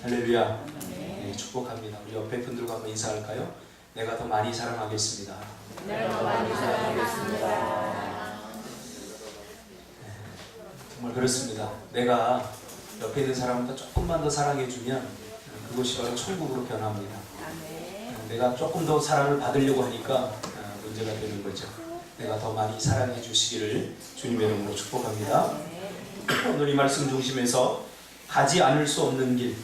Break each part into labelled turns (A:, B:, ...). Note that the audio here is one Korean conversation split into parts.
A: 할렐루야. 네, 축복합니다. 우리 옆에 분들과 한번 인사할까요? 내가 더 많이 사랑하겠습니다.
B: 내가 더 많이 사랑하겠습니다.
A: 정말 그렇습니다. 내가 옆에 있는 사람보다 조금만 더 사랑해주면 그것이 바로 천국으로 변합니다. 내가 조금 더 사랑을 받으려고 하니까 문제가 되는 거죠. 내가 더 많이 사랑해 주시기를 주님의 이름으로 축복합니다. 오늘 이 말씀 중심에서 가지 않을 수 없는 길,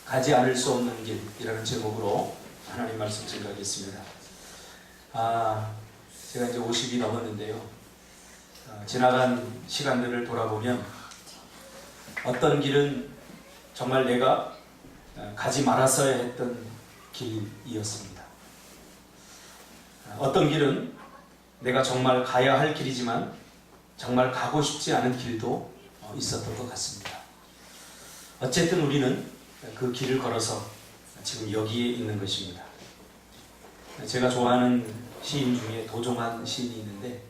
A: 가지 않을 수 없는 길이라는 제목으로 하나님 말씀 증거하겠습니다. 제가 이제 50이 넘었는데요. 지나간 시간들을 돌아보면 어떤 길은 정말 내가 가지 말았어야 했던 길이었습니다. 어떤 길은 내가 정말 가야 할 길이지만 정말 가고 싶지 않은 길도 있었던 것 같습니다. 어쨌든 우리는 그 길을 걸어서 지금 여기에 있는 것입니다. 제가 좋아하는 시인 중에 도종환 시인이 있는데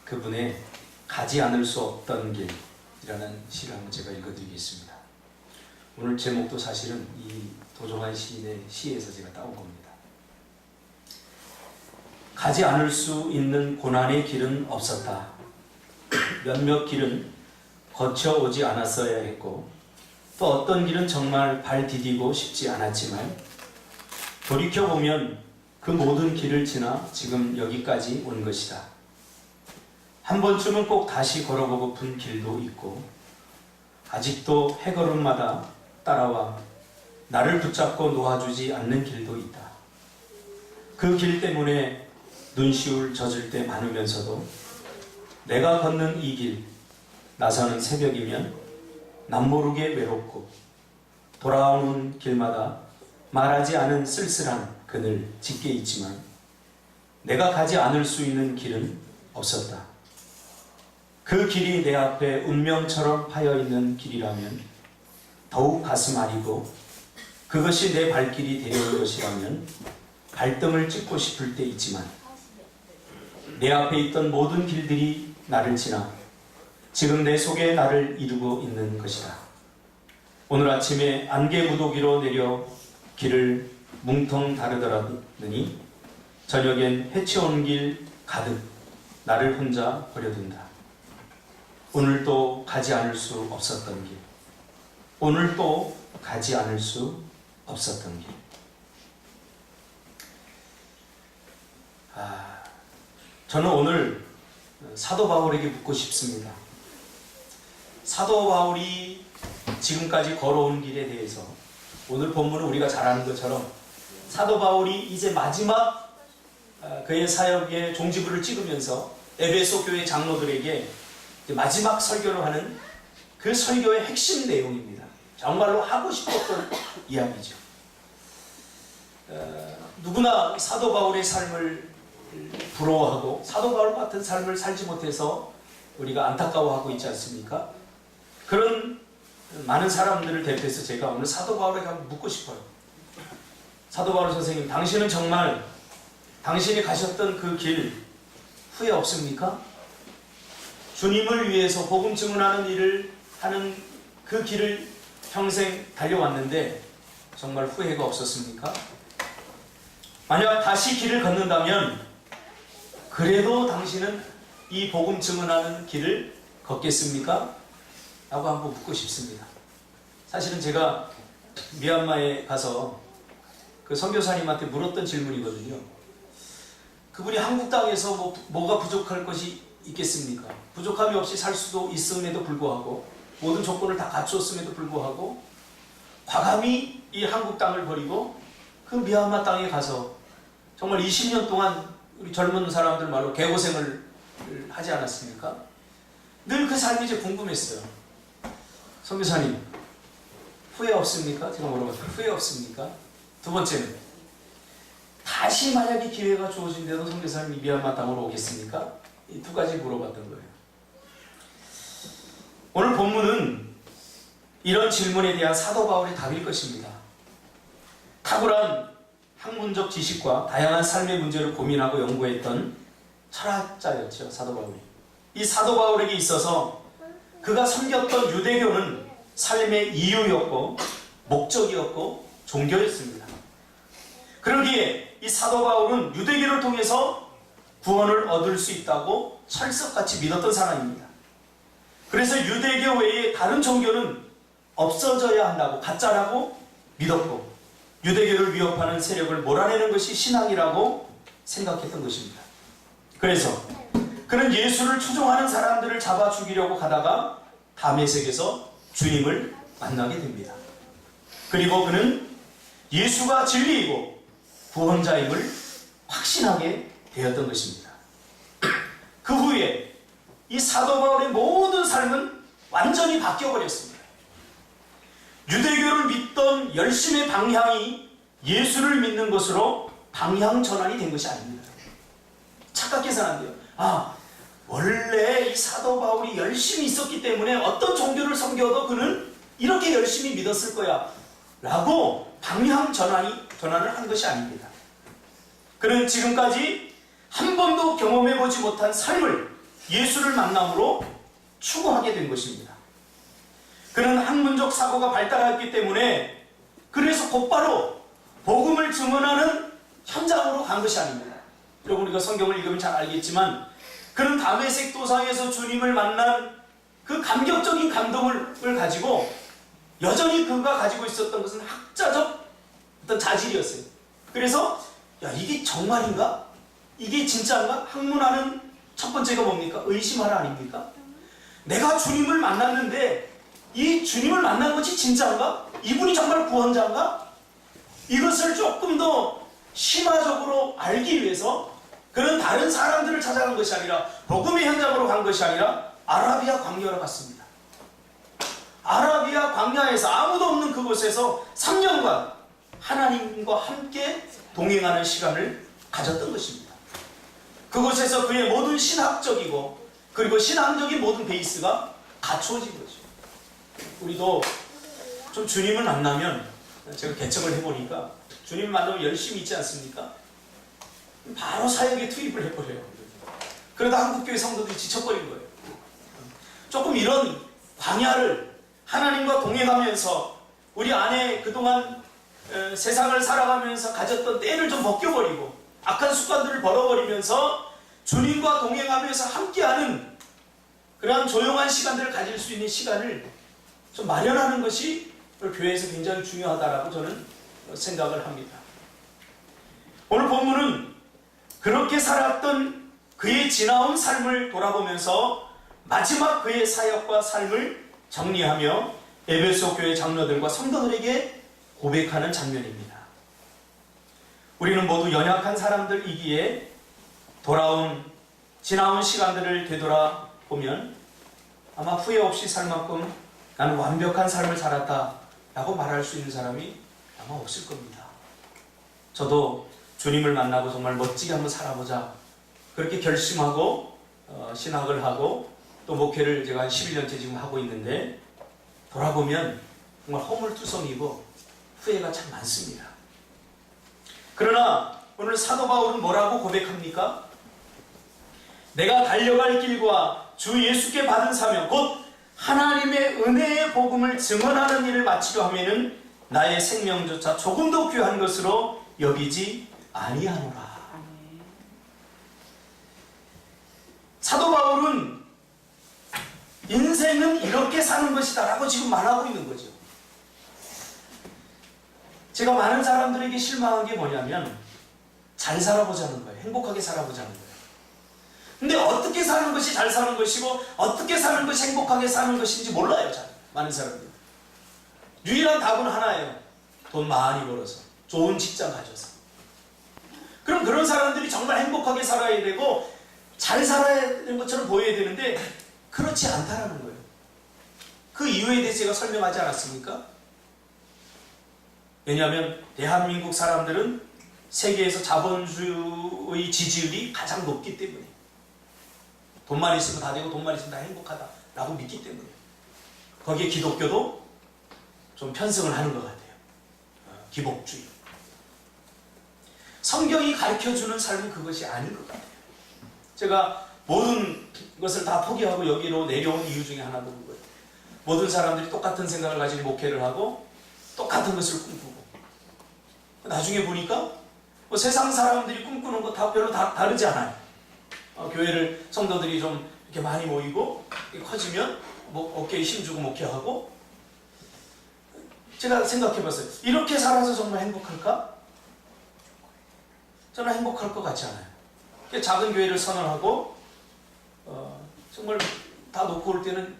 A: 그분의 가지 않을 수 없던 길이라는 시를 한번 제가 읽어드리겠습니다. 오늘 제목도 사실은 이 도종환 시인의 시에서 제가 따온 겁니다. 가지 않을 수 있는 고난의 길은 없었다. 몇몇 길은 거쳐오지 않았어야 했고 또 어떤 길은 정말 발 디디고 싶지 않았지만 돌이켜보면 그 모든 길을 지나 지금 여기까지 온 것이다. 한 번쯤은 꼭 다시 걸어보고픈 길도 있고 아직도 해걸음마다 따라와 나를 붙잡고 놓아주지 않는 길도 있다. 그 길 때문에 눈시울 젖을 때 많으면서도 내가 걷는 이 길, 나서는 새벽이면 남모르게 외롭고 돌아오는 길마다 말하지 않은 쓸쓸한 그늘 짙게 있지만 내가 가지 않을 수 있는 길은 없었다. 그 길이 내 앞에 운명처럼 파여있는 길이라면 더욱 가슴 아리고 그것이 내 발길이 되려올 것이라면 발등을 찍고 싶을 때 있지만 내 앞에 있던 모든 길들이 나를 지나 지금 내 속에 나를 이루고 있는 것이다. 오늘 아침에 안개무더기로 내려 길을 뭉텅 다르더라더니 저녁엔 해치온 길 가득 나를 혼자 버려둔다. 오늘도 가지 않을 수 없었던 길, 오늘도 가지 않을 수 없었던 길. 저는 오늘 사도 바울에게 묻고 싶습니다. 사도 바울이 지금까지 걸어온 길에 대해서 오늘 본문은 우리가 잘 아는 것처럼 사도 바울이 이제 마지막 그의 사역의 종지부를 찍으면서 에베소 교회 장로들에게 마지막 설교를 하는 그 설교의 핵심 내용입니다. 정말로 하고 싶었던 이야기죠. 누구나 사도 바울의 삶을 부러워하고 사도 바울 같은 삶을 살지 못해서 우리가 안타까워하고 있지 않습니까? 그런 많은 사람들을 대표해서 제가 오늘 사도 바울에게 한번 묻고 싶어요. 사도 바울 선생님, 당신은 정말 당신이 가셨던 그 길 후회 없습니까? 주님을 위해서 복음 증언하는 일을 하는 그 길을 평생 달려왔는데 정말 후회가 없었습니까? 만약 다시 길을 걷는다면 그래도 당신은 이 복음 증언하는 길을 걷겠습니까? 라고 한번 묻고 싶습니다. 사실은 제가 미얀마에 가서 그 선교사님한테 물었던 질문이거든요. 그분이 한국 땅에서 뭐가 부족할 것이 있겠습니까? 부족함이 없이 살 수도 있음에도 불구하고 모든 조건을 다 갖추었음에도 불구하고 과감히 이 한국 땅을 버리고 그 미얀마 땅에 가서 정말 20년 동안 우리 젊은 사람들 말로 개고생을 하지 않았습니까? 늘 그 삶이 이제 궁금했어요. 선교사님, 후회 없습니까? 제가 물어봤어요. 후회 없습니까? 두 번째는 다시 만약에 기회가 주어진데도 선교사님이 미얀마 땅으로 오겠습니까? 이 두 가지 물어봤던 거예요. 오늘 본문은 이런 질문에 대한 사도 바울의 답일 것입니다. 탁월한 학문적 지식과 다양한 삶의 문제를 고민하고 연구했던 철학자였죠, 사도 바울이. 이 사도 바울에게 있어서 그가 섬겼던 유대교는 삶의 이유였고 목적이었고 종교였습니다. 그러기에 이 사도 바울은 유대교를 통해서 구원을 얻을 수 있다고 철석같이 믿었던 사람입니다. 그래서 유대교 외에 다른 종교는 없어져야 한다고, 가짜라고 믿었고, 유대교를 위협하는 세력을 몰아내는 것이 신앙이라고 생각했던 것입니다. 그래서 그는 예수를 추종하는 사람들을 잡아 죽이려고 가다가 다메섹에서 주님을 만나게 됩니다. 그리고 그는 예수가 진리이고 구원자임을 확신하게 되었던 것입니다. 그 후에 이 사도 바울의 모든 삶은 완전히 바뀌어버렸습니다. 유대교를 믿던 열심의 방향이 예수를 믿는 것으로 방향 전환이 된 것이 아닙니다. 착각해서는 안 돼요. 원래 이 사도 바울이 열심히 있었기 때문에 어떤 종교를 섬겨도 그는 이렇게 열심히 믿었을 거야 라고 방향 전환을 한 것이 아닙니다. 그는 지금까지 한 번도 경험해보지 못한 삶을 예수를 만남으로 추구하게 된 것입니다. 그는 학문적 사고가 발달했기 때문에 그래서 곧바로 복음을 증언하는 현장으로 간 것이 아닙니다. 여러분, 우리가 성경을 읽으면 잘 알겠지만 그는 다메섹 도상에서 주님을 만난 그 감격적인 감동을 가지고 여전히 그가 가지고 있었던 것은 학자적 어떤 자질이었어요. 그래서 이게 정말인가? 이게 진짜인가? 학문하는 첫 번째가 뭡니까? 의심하라 아닙니까? 내가 주님을 만났는데 이 주님을 만난 것이 진짜인가? 이분이 정말 구원자인가? 이것을 조금 더 심화적으로 알기 위해서 그는 다른 사람들을 찾아간 것이 아니라 복음의 현장으로 간 것이 아니라 아라비아 광야로 갔습니다. 아라비아 광야에서 아무도 없는 그곳에서 3년간 하나님과 함께 동행하는 시간을 가졌던 것입니다. 그곳에서 그의 모든 신학적이고 그리고 신앙적인 모든 베이스가 갖추어진 거죠. 우리도 좀 주님을 만나면, 제가 개척을 해보니까 주님을 만나면 열심히 있지 않습니까? 바로 사역에 투입을 해버려요. 그러다 한국교회 성도들이 지쳐버린 거예요. 조금 이런 광야를 하나님과 동행하면서 우리 안에 그동안 세상을 살아가면서 가졌던 때를 좀 벗겨버리고 악한 습관들을 버려버리면서 주님과 동행하면서 함께하는 그런 조용한 시간들을 가질 수 있는 시간을 좀 마련하는 것이 교회에서 굉장히 중요하다라고 저는 생각을 합니다. 오늘 본문은 그렇게 살았던 그의 지나온 삶을 돌아보면서 마지막 그의 사역과 삶을 정리하며 에베소 교회 장로들과 성도들에게 고백하는 장면입니다. 우리는 모두 연약한 사람들이기에 지나온 시간들을 되돌아보면 아마 후회 없이 살 만큼 나는 완벽한 삶을 살았다 라고 말할 수 있는 사람이 아마 없을 겁니다. 저도 주님을 만나고 정말 멋지게 한번 살아보자 그렇게 결심하고 신학을 하고 또 목회를 제가 한 11년째 지금 하고 있는데 돌아보면 정말 허물투성이고 후회가 참 많습니다. 그러나 오늘 사도 바울은 뭐라고 고백합니까? 내가 달려갈 길과 주 예수께 받은 사명 곧 하나님의 은혜의 복음을 증언하는 일을 마치려 하면은 나의 생명조차 조금도 귀한 것으로 여기지 아니하노라. 사도 바울은 인생은 이렇게 사는 것이다 라고 지금 말하고 있는 거죠. 제가 많은 사람들에게 실망한 게 뭐냐면 잘 살아보자는 거예요. 행복하게 살아보자는 거예요. 근데 어떻게 사는 것이 잘 사는 것이고 어떻게 사는 것이 행복하게 사는 것인지 몰라요. 잘 많은 사람들. 유일한 답은 하나예요. 돈 많이 벌어서 좋은 직장 가져서. 그럼 그런 사람들이 정말 행복하게 살아야 되고 잘 살아야 되는 것처럼 보여야 되는데 그렇지 않다라는 거예요. 그 이유에 대해서 제가 설명하지 않았습니까? 왜냐하면 대한민국 사람들은 세계에서 자본주의 지지율이 가장 높기 때문에 돈만 있으면 다 되고 돈만 있으면 다 행복하다라고 믿기 때문에 거기에 기독교도 좀 편승을 하는 것 같아요. 기복주의. 성경이 가르쳐주는 삶은 그것이 아닌 것 같아요. 제가 모든 것을 다 포기하고 여기로 내려온 이유 중에 하나도 그거예요. 모든 사람들이 똑같은 생각을 가지고 목회를 하고 똑같은 것을 꿈꾸고, 나중에 보니까 뭐 세상 사람들이 꿈꾸는 거 다 별로 다 다르지 않아요. 교회를 성도들이 좀 이렇게 많이 모이고 커지면 뭐 어깨에 힘주고 목회하고. 제가 생각해봤어요. 이렇게 살아서 정말 행복할까? 저는 행복할 것 같지 않아요. 작은 교회를 선언하고 정말 다 놓고 올 때는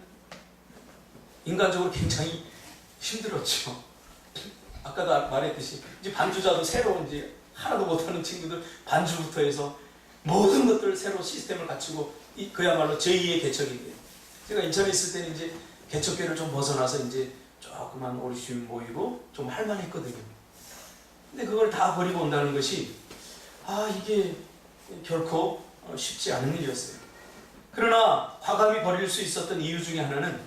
A: 인간적으로 굉장히 힘들었죠. 아까도 말했듯이 이제 반주자도 새로 이제 하나도 못하는 친구들 반주부터 해서 모든 것들을 새로 시스템을 갖추고 그야말로 제2의 개척인데요. 제가 인천에 있을 때는 이제 개척교회를 좀 벗어나서 이제 조그만 오리심 모이고 좀 할만했거든요. 근데 그걸 다 버리고 온다는 것이 이게 결코 쉽지 않은 일이었어요. 그러나 과감히 버릴 수 있었던 이유 중에 하나는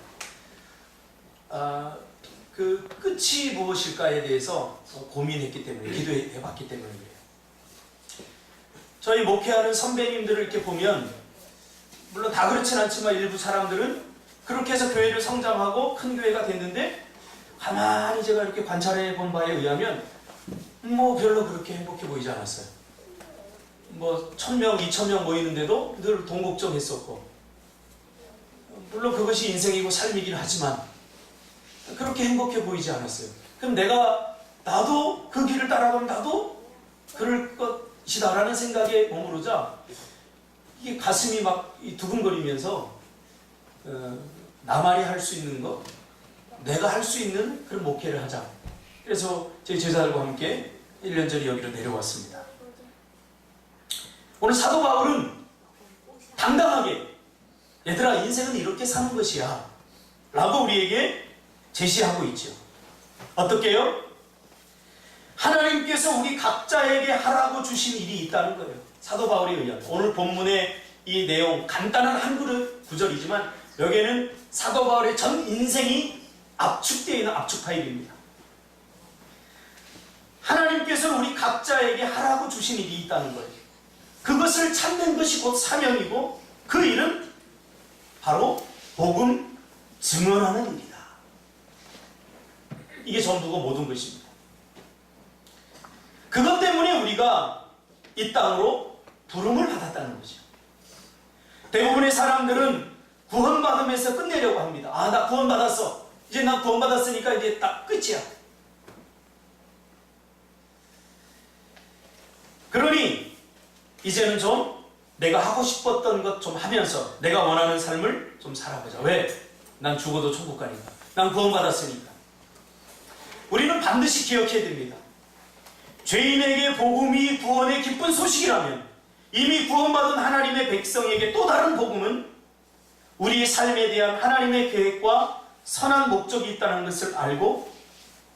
A: 그 끝이 무엇일까에 대해서 고민했기 때문에, 기도해봤기 때문에 그래요. 저희 목회하는 선배님들을 이렇게 보면 물론 다 그렇진 않지만 일부 사람들은 그렇게 해서 교회를 성장하고 큰 교회가 됐는데 가만히 제가 이렇게 관찰해 본 바에 의하면 뭐 별로 그렇게 행복해 보이지 않았어요. 뭐 1000명, 2000명 모이는데도 늘 동국정했었고, 물론 그것이 인생이고 삶이긴 하지만 그렇게 행복해 보이지 않았어요. 그럼 나도 그 길을 따라가면 나도 그럴 것이다라는 생각에 머무르자 이게 가슴이 막 두근거리면서 나만이 할 수 있는 것, 내가 할 수 있는 그런 목회를 하자. 그래서 저희 제자들과 함께 1년 전에 여기로 내려왔습니다. 오늘 사도 바울은 당당하게 얘들아 인생은 이렇게 사는 것이야 라고 우리에게 제시하고 있죠. 어떻게요? 하나님께서 우리 각자에게 하라고 주신 일이 있다는 거예요. 사도 바울에 의하면. 오늘 본문의 이 내용 간단한 한 구절이지만 여기에는 사도 바울의 전 인생이 압축되어 있는 압축 파일입니다. 하나님께서 우리 각자에게 하라고 주신 일이 있다는 거예요. 그것을 찾는 것이 곧 사명이고 그 일은 바로 복음 증언하는 일이다. 이게 전부가 모든 것입니다. 그것 때문에 우리가 이 땅으로 부름을 받았다는 거죠. 대부분의 사람들은 구원받으면서 끝내려고 합니다. 나 구원받았어. 이제 난 구원받았으니까 이제 딱 끝이야. 그러니 이제는 좀 내가 하고 싶었던 것 좀 하면서 내가 원하는 삶을 좀 살아보자. 왜? 난 죽어도 천국 가니까. 난 구원받았으니까. 우리는 반드시 기억해야 됩니다. 죄인에게 복음이 구원의 기쁜 소식이라면 이미 구원받은 하나님의 백성에게 또 다른 복음은 우리의 삶에 대한 하나님의 계획과 선한 목적이 있다는 것을 알고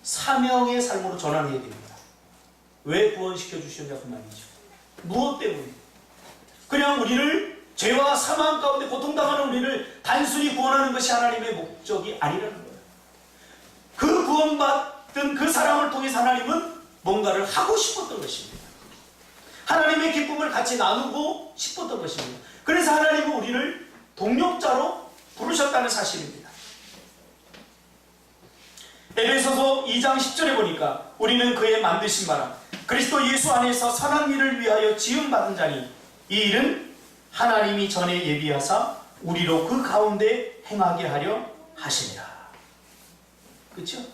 A: 사명의 삶으로 전환해야 됩니다. 왜 구원시켜 주셨냐고 말이죠. 무엇 때문에? 그냥 우리를 죄와 사망 가운데 고통당하는 우리를 단순히 구원하는 것이 하나님의 목적이 아니라는 거예요. 그 구원받은 그 사람을 통해서 하나님은 뭔가를 하고 싶었던 것입니다. 하나님의 기쁨을 같이 나누고 싶었던 것입니다. 그래서 하나님은 우리를 동력자로 부르셨다는 사실입니다. 에베소서 2장 10절에 보니까 우리는 그의 만드신 바라 그리스도 예수 안에서 선한 일을 위하여 지음받은 자니 이 일은 하나님이 전에 예비하사 우리로 그 가운데 행하게 하려 하시니라. 그렇죠?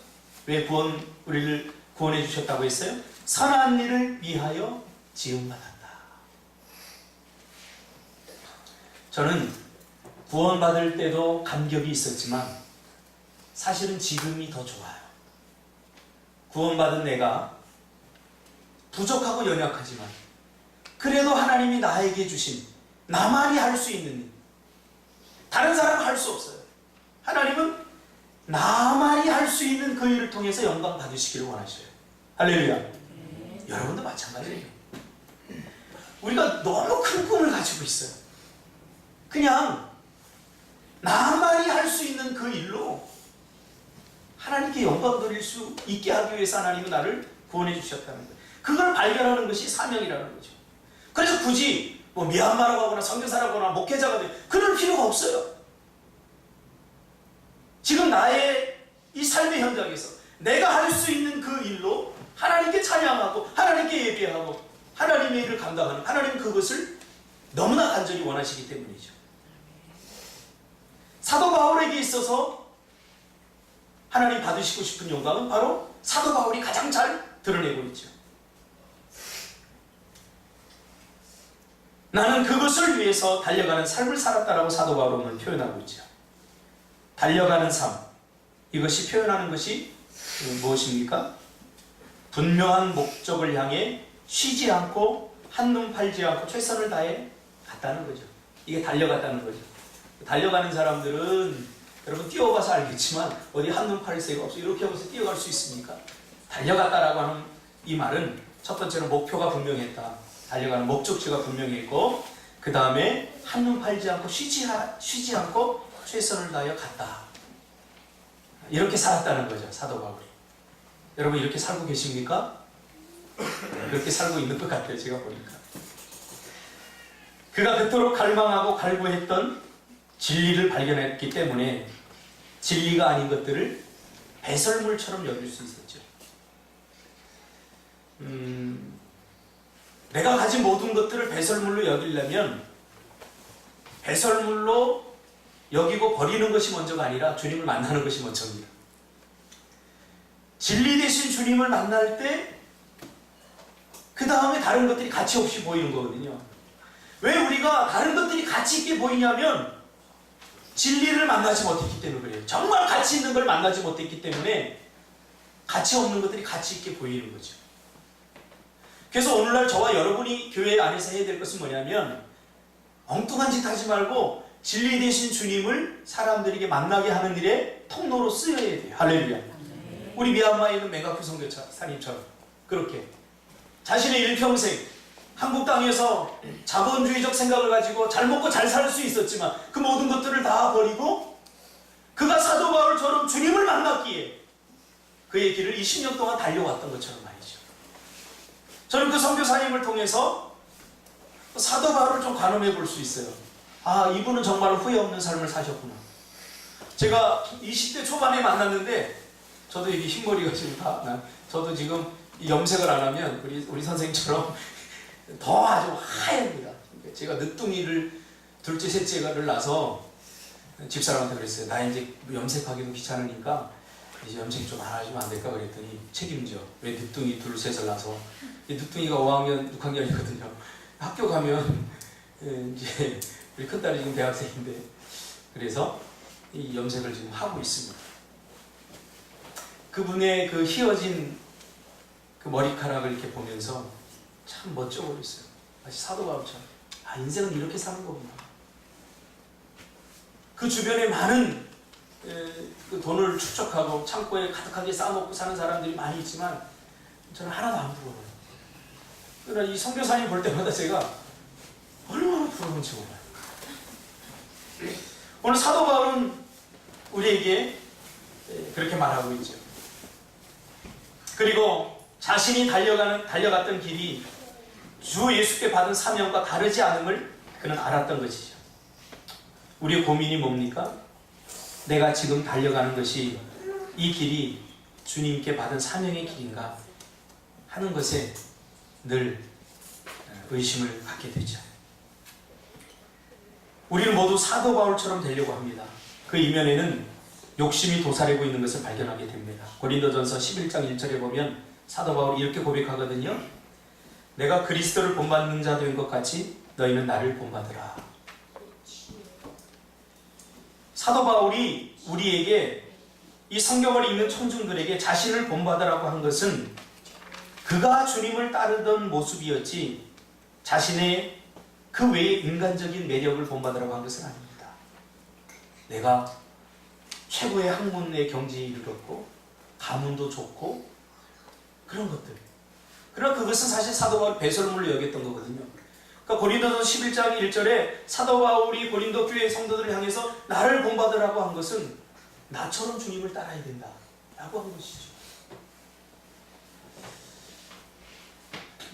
A: 왜 우리를 구원해 주셨다고 했어요? 선한 일을 위하여 지음받았다. 저는 구원받을 때도 감격이 있었지만 사실은 지금이 더 좋아요. 구원받은 내가 부족하고 연약하지만 그래도 하나님이 나에게 주신 나만이 할 수 있는 일, 다른 사람은 할 수 없어요. 하나님은 나만이 할 수 있는 그 일을 통해서 영광 받으시기를 원하셔요. 할렐루야. 여러분도 마찬가지예요. 우리가 너무 큰 꿈을 가지고 있어요. 그냥 나만이 할 수 있는 그 일로 하나님께 영광 돌릴 수 있게 하기 위해서 하나님은 나를 구원해 주셨다는 거예요. 그걸 발견하는 것이 사명이라는 거죠. 그래서 굳이 미얀마라고 하거나 선교사라고 하거나 목회자가 그럴 필요가 없어요. 지금 나의 이 삶의 현장에서 내가 할 수 있는 그 일로 하나님께 찬양하고 하나님께 예배하고 하나님의 일을 감당하는, 하나님 그것을 너무나 간절히 원하시기 때문이죠. 사도 바울에게 있어서 하나님 받으시고 싶은 영광은 바로 사도 바울이 가장 잘 드러내고 있죠. 나는 그것을 위해서 달려가는 삶을 살았다라고 사도 바울은 표현하고 있죠. 달려가는 삶, 이것이 표현하는 것이 무엇입니까? 분명한 목적을 향해 쉬지 않고 한눈 팔지 않고 최선을 다해 갔다는 거죠. 이게 달려갔다는 거죠. 달려가는 사람들은 여러분 뛰어봐서 알겠지만 어디 한눈 팔 새가 없어. 이렇게 하면서 뛰어갈 수 있습니까? 달려갔다라고 하는 이 말은 첫 번째로 목표가 분명했다. 달려가는 목적지가 분명했고, 그 다음에 한눈 팔지 않고 쉬지 않고 최선을 다하여 갔다. 이렇게 살았다는 거죠, 사도 바울이. 여러분 이렇게 살고 계십니까? 그렇게 살고 있는 것 같아요, 제가 보니까. 그가 그토록 갈망하고 갈구했던 진리를 발견했기 때문에 진리가 아닌 것들을 배설물처럼 여길 수 있었죠. 내가 가진 모든 것들을 배설물로 여기려면 배설물로 여기고 버리는 것이 먼저가 아니라 주님을 만나는 것이 먼저입니다. 진리 대신 주님을 만날 때 그 다음에 다른 것들이 가치 없이 보이는 거거든요. 왜 우리가 다른 것들이 가치 있게 보이냐면 진리를 만나지 못했기 때문에 그래요. 정말 가치 있는 걸 만나지 못했기 때문에 가치 없는 것들이 가치 있게 보이는 거죠. 그래서 오늘날 저와 여러분이 교회 안에서 해야 될 것은 뭐냐면 엉뚱한 짓 하지 말고 진리 대신 주님을 사람들에게 만나게 하는 일에 통로로 쓰여야 돼요. 할렐루야. 우리 미얀마에 있는 맹가쿠 선교사님처럼 그렇게 자신의 일평생 한국 땅에서 자본주의적 생각을 가지고 잘 먹고 잘 살 수 있었지만 그 모든 것들을 다 버리고 그가 사도 바울처럼 주님을 만났기에 그의 길을 20년 동안 달려왔던 것처럼 말이죠. 저는 그 선교사님을 통해서 사도 바울을 좀 관험해 볼 수 있어요. 아, 이분은 정말 후회 없는 삶을 사셨구나. 제가 20대 초반에 만났는데 저도 이게 흰머리가 지금 저도 지금 염색을 안 하면 우리 선생님처럼 더 아주 하얘입니다. 제가 늦둥이를 둘째 셋째를 낳아서 집사람한테 그랬어요. 나 이제 염색하기도 귀찮으니까 이제 염색 좀 안 해주면 안 될까 그랬더니 책임져. 왜 늦둥이 둘 셋을 낳아서 이 늦둥이가 5학년 6학년이거든요. 학교 가면 이제 우리 큰딸이 지금 대학생인데 그래서 이 염색을 지금 하고 있습니다. 그분의 그 휘어진 그 머리카락을 이렇게 보면서 참 멋져 보였어요. 마치 사도 바울처럼. 아, 인생은 이렇게 사는 거구나. 그 주변에 많은 그 돈을 축적하고 창고에 가득하게 쌓아놓고 사는 사람들이 많이 있지만 저는 하나도 안 부러워요. 그러나 이 선교사님 볼 때마다 제가 얼마나 부러운지 몰라요. 오늘 사도 바울은 우리에게 그렇게 말하고 있죠. 그리고 자신이 달려갔던 길이 주 예수께 받은 사명과 다르지 않음을 그는 알았던 것이죠. 우리의 고민이 뭡니까? 내가 지금 달려가는 것이 이 길이 주님께 받은 사명의 길인가 하는 것에 늘 의심을 갖게 되죠. 우리는 모두 사도 바울처럼 되려고 합니다. 그 이면에는 욕심이 도사리고 있는 것을 발견하게 됩니다. 고린도전서 11장 1절에 보면 사도 바울이 이렇게 고백하거든요. 내가 그리스도를 본받는 자 된 것 같이 너희는 나를 본받으라. 사도 바울이 우리에게 이 성경을 읽는 청중들에게 자신을 본받으라고 한 것은 그가 주님을 따르던 모습이었지 자신의 그 외의 인간적인 매력을 본받으라고 한 것은 아닙니다. 내가 최고의 학문의 경지에 이르렀고 가문도 좋고 그런 것들. 그러나 그것은 사실 사도 바울이 배설물로 여겼던 거거든요. 그러니까 고린도서 11장 1절에 사도 바울이 고린도 교회 성도들을 향해서 나를 본받으라고 한 것은 나처럼 주님을 따라야 된다 라고 한 것이죠.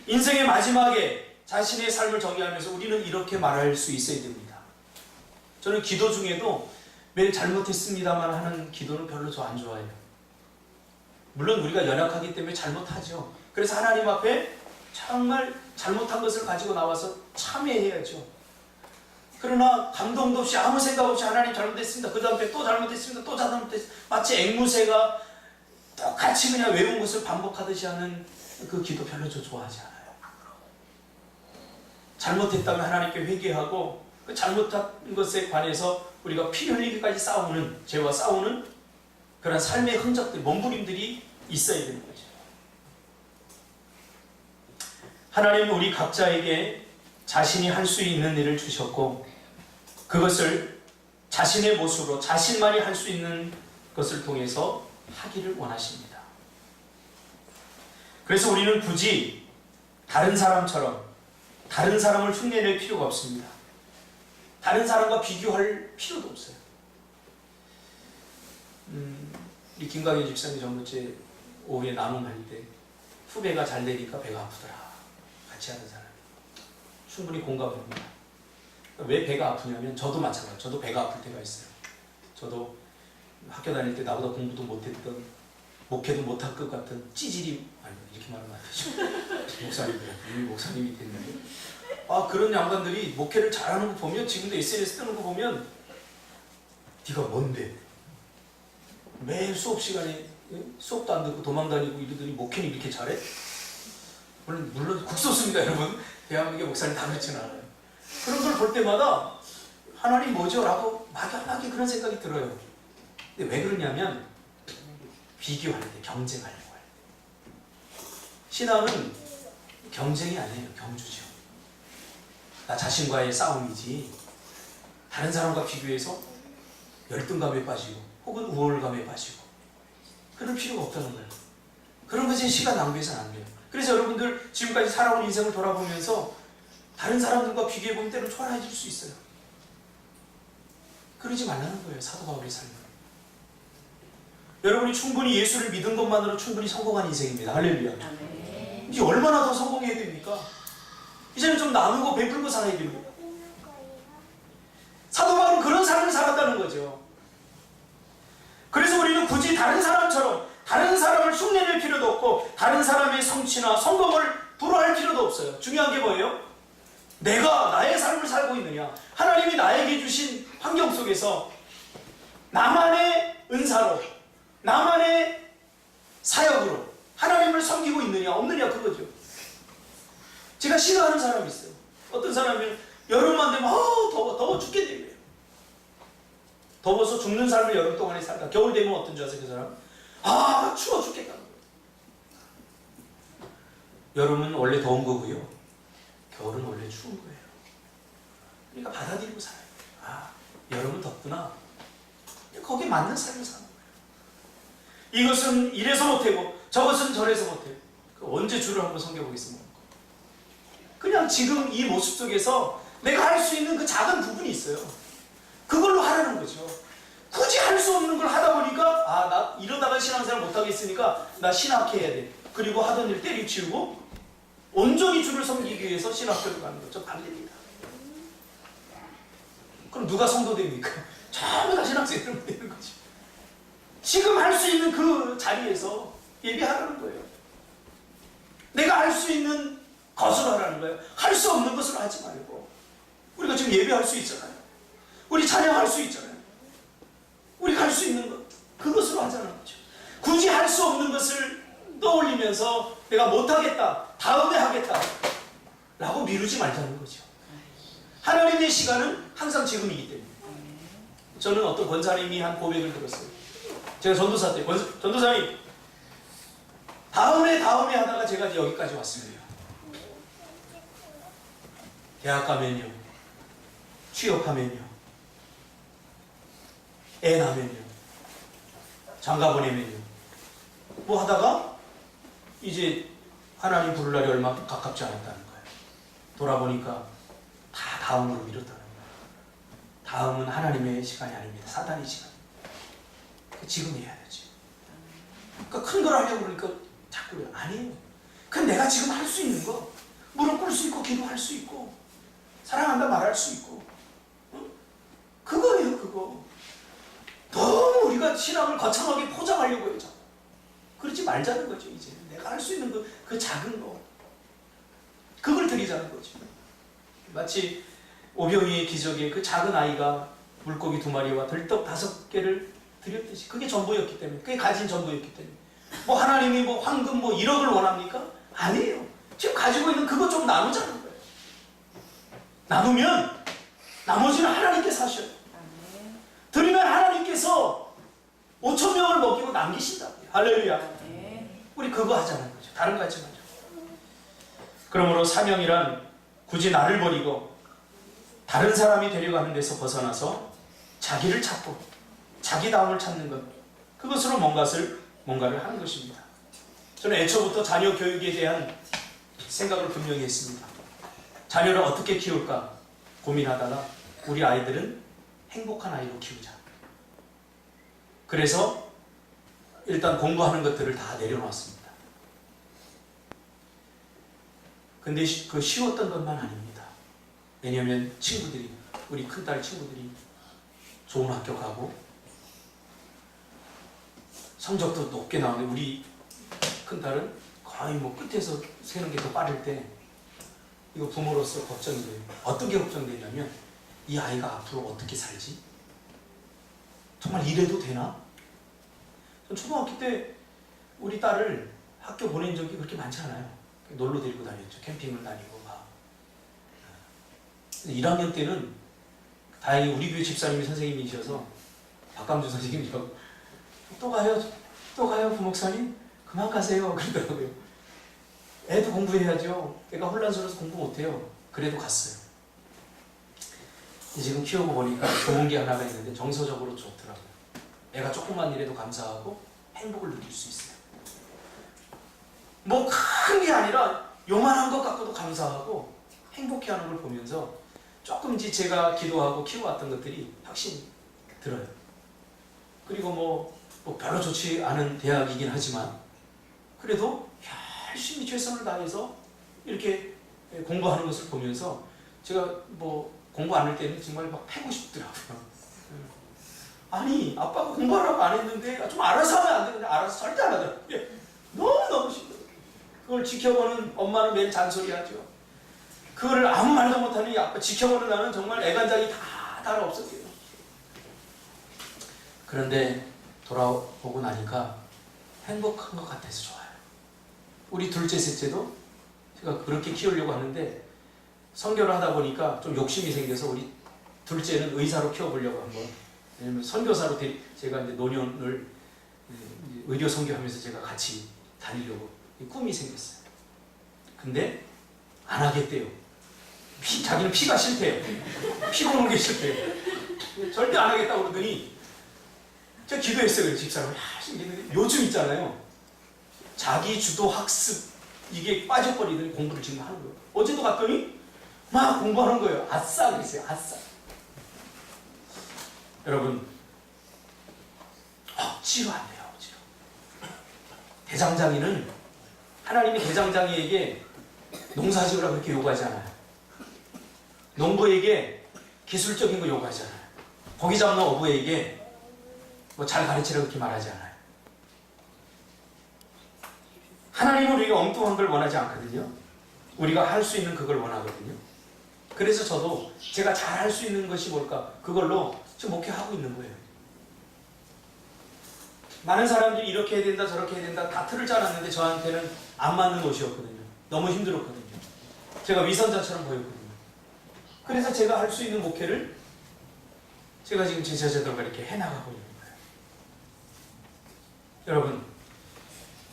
A: 인생의 마지막에 자신의 삶을 정의하면서 우리는 이렇게 말할 수 있어야 됩니다. 저는 기도 중에도 매일 잘못했습니다만 하는 기도는 별로 저 안 좋아해요. 물론 우리가 연약하기 때문에 잘못하죠. 그래서 하나님 앞에 정말 잘못한 것을 가지고 나와서 참회해야죠. 그러나 감동도 없이 아무 생각 없이 하나님 잘못했습니다. 그 다음에 또 잘못했습니다. 또 잘못했습니다. 마치 앵무새가 똑같이 그냥 외운 것을 반복하듯이 하는 그 기도 별로 좋아하지 않아요. 잘못했다면 하나님께 회개하고 그 잘못한 것에 관해서 우리가 피 흘리기까지 싸우는, 죄와 싸우는 그런 삶의 흔적들, 몸부림들이 있어야 되는 거죠. 하나님은 우리 각자에게 자신이 할 수 있는 일을 주셨고 그것을 자신의 모습으로 자신만이 할 수 있는 것을 통해서 하기를 원하십니다. 그래서 우리는 굳이 다른 사람처럼 다른 사람을 흉내낼 필요가 없습니다. 다른 사람과 비교할 필요도 없어요. 이 김광현 집사님 전부째 오후에 나눔할 때 후배가 잘 되니까 배가 아프더라. 같이 하는 사람이. 충분히 공감합니다. 왜 배가 아프냐면 저도 마찬가지예요. 저도 배가 아플 때가 있어요. 저도 학교 다닐 때 나보다 공부도 못했던, 목회도 못할 것 같은 찌질이, 아니 이렇게 말하면 안 되죠. 목사님들, 이미 목사님이 됐는데 그런 양반들이 목회를 잘하는 거 보면, 지금도 SNS 뜨는 거 보면 네가 뭔데? 매일 수업 시간에 수업도 안 듣고 도망다니고 이러더니 목회는 이렇게 잘해? 물론 국소수입니다, 여러분. 대한민국의 목사님 다 그렇지는 않아요. 그런 걸 볼 때마다 하나님 뭐죠? 라고 막연하게 그런 생각이 들어요. 근데 왜 그러냐면 비교할 때, 경쟁하려고 할 때. 신앙은 경쟁이 아니에요. 경주죠. 나 자신과의 싸움이지 다른 사람과 비교해서 열등감에 빠지고 혹은 우월감에 빠지고 그럴 필요가 없다는 거예요. 그런 것이 시간 낭비해서는 안 돼요. 그래서 여러분들 지금까지 살아온 인생을 돌아보면서 다른 사람들과 비교해보면 때로 초라해질 수 있어요. 그러지 말라는 거예요. 사도 바울의 삶은. 여러분이 충분히 예수를 믿은 것만으로 충분히 성공한 인생입니다. 할렐루야. 이제 얼마나 더 성공해야 됩니까? 이제는 좀 나누고 베풀고 살아야 됩니다. 사도 바울은 그런 삶을 살았다는 거죠. 그래서 우리는 굳이 다른 사람처럼 다른 사람을 흉내낼 필요도 없고 다른 사람의 성취나 성공을 부러워할 필요도 없어요. 중요한 게 뭐예요? 내가 나의 삶을 살고 있느냐, 하나님이 나에게 주신 환경 속에서 나만의 은사로, 나만의 사역으로 하나님을 섬기고 있느냐 없느냐, 그거죠. 제가 싫어하는 사람이 있어요. 어떤 사람은 여름만 되면 더워 죽겠네요. 더워서 죽는 삶을 여름 동안에 살다 겨울 되면 어떤 줄 아세요? 그 사람 추워 죽겠다. 여름은 원래 더운 거고요, 겨울은 원래 추운 거예요. 그러니까 받아들이고 살아요. 여름은 덥구나. 거기에 맞는 삶을 사는 거예요. 이것은 이래서 못하고 저것은 저래서 못해요. 언제 주를 한번 섬겨보겠습니까? 그냥 지금 이 모습 속에서 내가 할 수 있는 그 작은 부분이 있어요. 그걸로 하라는 거죠. 굳이 할 수 없는 걸 하다 보니까 나 이러다가 신앙생활 못하겠으니까 나 신학해야 돼. 그리고 하던 일 때려치우고 온전히 주를 섬기기 위해서 신학교를 가는 거죠. 반대입니다. 그럼 누가 성도 됩니까? 전부 다 신학생활을 되는 거죠. 지금 할 수 있는 그 자리에서 예배하라는 거예요. 내가 할 수 있는 것으로 하라는 거예요. 할 수 없는 것으로 하지 말고. 우리가 지금 예배할 수 있잖아요. 우리 찬양할 수 있잖아요. 우리가 할 수 있는 것, 그것으로 하자는 거죠. 굳이 할 수 없는 것을 떠올리면서 내가 못하겠다, 다음에 하겠다 라고 미루지 말자는 거죠. 하나님의 시간은 항상 지금이기 때문에. 저는 어떤 권사님이 한 고백을 들었어요. 제가 전도사 때, 전도사님 다음에 하다가 제가 여기까지 왔습니다. 대학 가면요, 취업하면요, 애 낳으면요, 장가 보내면요, 뭐 하다가 이제 하나님 부를 날이 얼마 가깝지 않았다는 거예요. 돌아보니까 다 다음으로 미뤘다는 거예요. 다음은 하나님의 시간이 아닙니다. 사단의 시간. 지금 해야 되지. 그러니까 큰 걸 하려고 그러니까 자꾸 아니에요. 그럼 내가 지금 할 수 있는 거, 무릎 꿇을 수 있고 기도할 수 있고 사랑한다 말할 수 있고, 그거예요. 그거. 너무 우리가 신앙을 거창하게 포장하려고 해요. 그러지 말자는 거죠. 이제 내가 할 수 있는 그 작은 거, 그걸 드리자는 거죠. 마치 오병이의 기적에 그 작은 아이가 물고기 2마리와 들떡 5개를 드렸듯이, 그게 전부였기 때문에, 그게 가진 전부였기 때문에. 뭐 하나님이 뭐 황금 뭐 1억을 원합니까? 아니에요. 지금 가지고 있는 그것 좀 나누자는 거예요. 나누면 나머지는 하나님께서 하셔요. 드리면 하나님께서 5,000명을 먹이고 남기신다고요. 할렐루야. 우리 그거 하자는 거죠. 다른 거 하지 말자. 그러므로 사명이란 굳이 나를 버리고 다른 사람이 되려고 하는 데서 벗어나서 자기를 찾고 자기다움을 찾는 것, 그것으로 뭔가를 하는 것입니다. 저는 애초부터 자녀 교육에 대한 생각을 분명히 했습니다. 자녀를 어떻게 키울까 고민하다가 우리 아이들은 행복한 아이로 키우자. 그래서 일단 공부하는 것들을 다 내려놨습니다. 근데 그 쉬웠던 것만 아닙니다. 왜냐하면 친구들이, 우리 큰딸 친구들이 좋은 학교 가고 성적도 높게 나오는데, 우리 큰딸은 거의 뭐 끝에서 세는 게 더 빠를 때 이거 부모로서 걱정이 돼요. 어떤 게 걱정되냐면 이 아이가 앞으로 어떻게 살지? 정말 이래도 되나? 전 초등학교 때 우리 딸을 학교 보낸 적이 그렇게 많지 않아요. 놀러 데리고 다녔죠. 캠핑을 다니고 막. 1학년 때는 다행히 우리 교회 집사님이 선생님이셔서 박감주 선생님이라고, 또 가요 부목사님? 그만 가세요 그러더라고요. 애도 공부해야죠. 애가 혼란스러워서 공부 못해요. 그래도 갔어요. 지금 키우고 보니까 좋은 게 하나가 있는데 정서적으로 좋더라고요. 애가 조금만 일해도 감사하고 행복을 느낄 수 있어요. 뭐 큰 게 아니라 요만한 것 갖고도 감사하고 행복해하는 걸 보면서 조금씩 제가 기도하고 키워왔던 것들이 확신이 들어요. 그리고 뭐 별로 좋지 않은 대학이긴 하지만 그래도 열심히 최선을 다해서 이렇게 공부하는 것을 보면서 제가 뭐 공부 안 할 때는 정말 막 패고 싶더라고요. 아니 아빠가 공부하라고 안 했는데 좀 알아서 하면 안 되는데 알아서 절대 안 하더라고요. 너무너무 힘들어요. 그걸 지켜보는 엄마는 매일 잔소리하죠. 그거를 아무 말도 못하는 이 아빠 지켜보는 나는 정말 애간장이 다 달아 없었어요. 그런데 돌아보고 나니까 행복한 것 같아서 좋아요. 우리 둘째, 셋째도 제가 그렇게 키우려고 하는데 선교를 하다 보니까 좀 욕심이 생겨서 우리 둘째는 의사로 키워보려고 한번. 왜냐면 선교사로 제가 이제 노년을 의료 선교하면서 제가 같이 다니려고 꿈이 생겼어요. 근데 안 하겠대요. 자기는 피가 싫대요. 피 보는 게 싫대요. 절대 안 하겠다고 그러더니 제가 기도했어요. 집사람. 요즘 있잖아요. 자기 주도 학습 이게 빠져버리더니 공부를 지금 하는 거예요. 어제도 갔더니 막 공부하는 거예요. 아싸 그랬어요. 아싸. 여러분 억지로 안 돼요. 억지로. 대장장이는 하나님이 대장장이에게 농사지으라고 그렇게 요구하지 않아요. 농부에게 기술적인 거 요구하지 않아요. 고기 잡는 어부에게 뭐 잘 가르치라고 그렇게 말하지 않아요. 하나님은 우리가 엉뚱한 걸 원하지 않거든요. 우리가 할 수 있는 그걸 원하거든요. 그래서 저도 제가 잘 할 수 있는 것이 뭘까? 그걸로 지금 목회하고 있는 거예요. 많은 사람들이 이렇게 해야 된다 저렇게 해야 된다 다 틀을 짜놨는데 저한테는 안 맞는 옷이었거든요. 너무 힘들었거든요. 제가 위선자처럼 보였거든요. 그래서 제가 할 수 있는 목회를 제가 지금 제 제자들과 이렇게 해나가고 있는 거예요. 여러분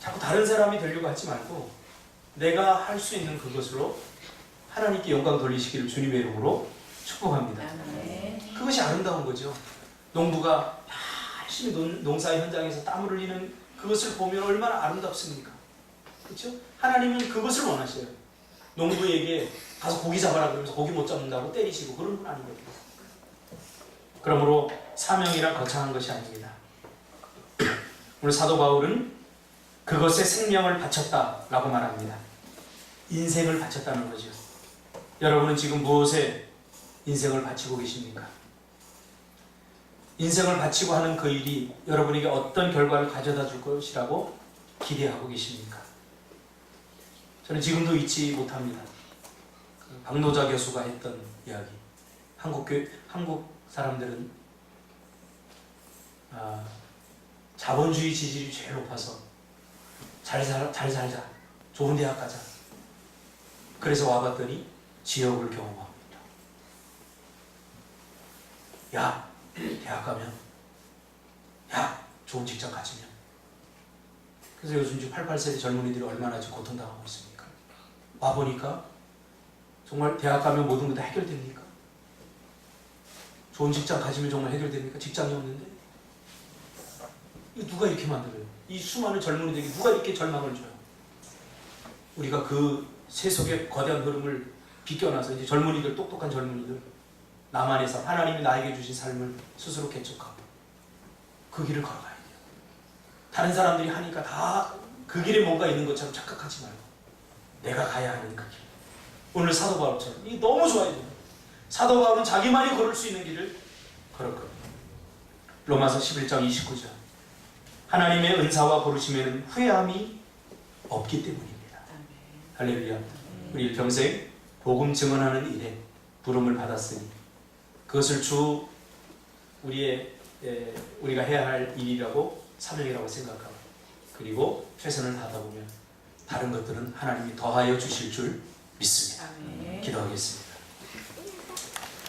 A: 자꾸 다른 사람이 되려고 하지 말고 내가 할 수 있는 그것으로 하나님께 영광 돌리시기를 주님의 이름으로 축복합니다. 그것이 아름다운 거죠. 농부가 열심히 농사 현장에서 땀을 흘리는 그것을 보면 얼마나 아름답습니까? 그렇죠? 하나님은 그것을 원하셔요. 농부에게 가서 고기 잡아라 그러면서 고기 못 잡는다고 때리시고 그런 건 아니거든요. 그러므로 사명이란 거창한 것이 아닙니다. 오늘 사도 바울은 그것에 생명을 바쳤다라고 말합니다. 인생을 바쳤다는 거죠. 여러분은 지금 무엇에 인생을 바치고 계십니까? 인생을 바치고 하는 그 일이 여러분에게 어떤 결과를 가져다 줄 것이라고 기대하고 계십니까? 저는 지금도 잊지 못합니다. 그 박노자 교수가 했던 이야기. 한국 사람들은 자본주의 지질이 제일 높아서 잘 살자, 좋은 대학 가자. 그래서 와봤더니 지역을 경험합니다. 야, 대학 가면, 야, 좋은 직장 가지면. 그래서 요즘 88세대 젊은이들이 얼마나 지금 고통당하고 있습니까? 와보니까 정말 대학 가면 모든 것 다 해결됩니까? 좋은 직장 가지면 정말 해결됩니까? 직장이 없는데? 이거 누가 이렇게 만들어요? 이 수많은 젊은이들에게 누가 이렇게 절망을 줘요? 우리가 그 세속의 거대한 흐름을 비껴나서 이제 젊은이들, 똑똑한 젊은이들, 나만의 삶, 하나님이 나에게 주신 삶을 스스로 개척하고 그 길을 걸어가야 돼요. 다른 사람들이 하니까 다 그 길에 뭔가 있는 것처럼 착각하지 말고 내가 가야 하는 그 길. 오늘 사도 바울처럼 이 너무 좋아요. 사도 바울은 자기만이 걸을 수 있는 길을 걸었거든요. 로마서 11장 29절. 하나님의 은사와 부르심에는 후회함이 없기 때문입니다. 할렐루야. 우리 일평생 복음 증언하는 일에 부름을 받았으니 그것을 우리가 해야 할 일이라고 사명이라고 생각하고 그리고 최선을 다하다 보면 다른 것들은 하나님이 더하여 주실 줄 믿습니다. 기도하겠습니다.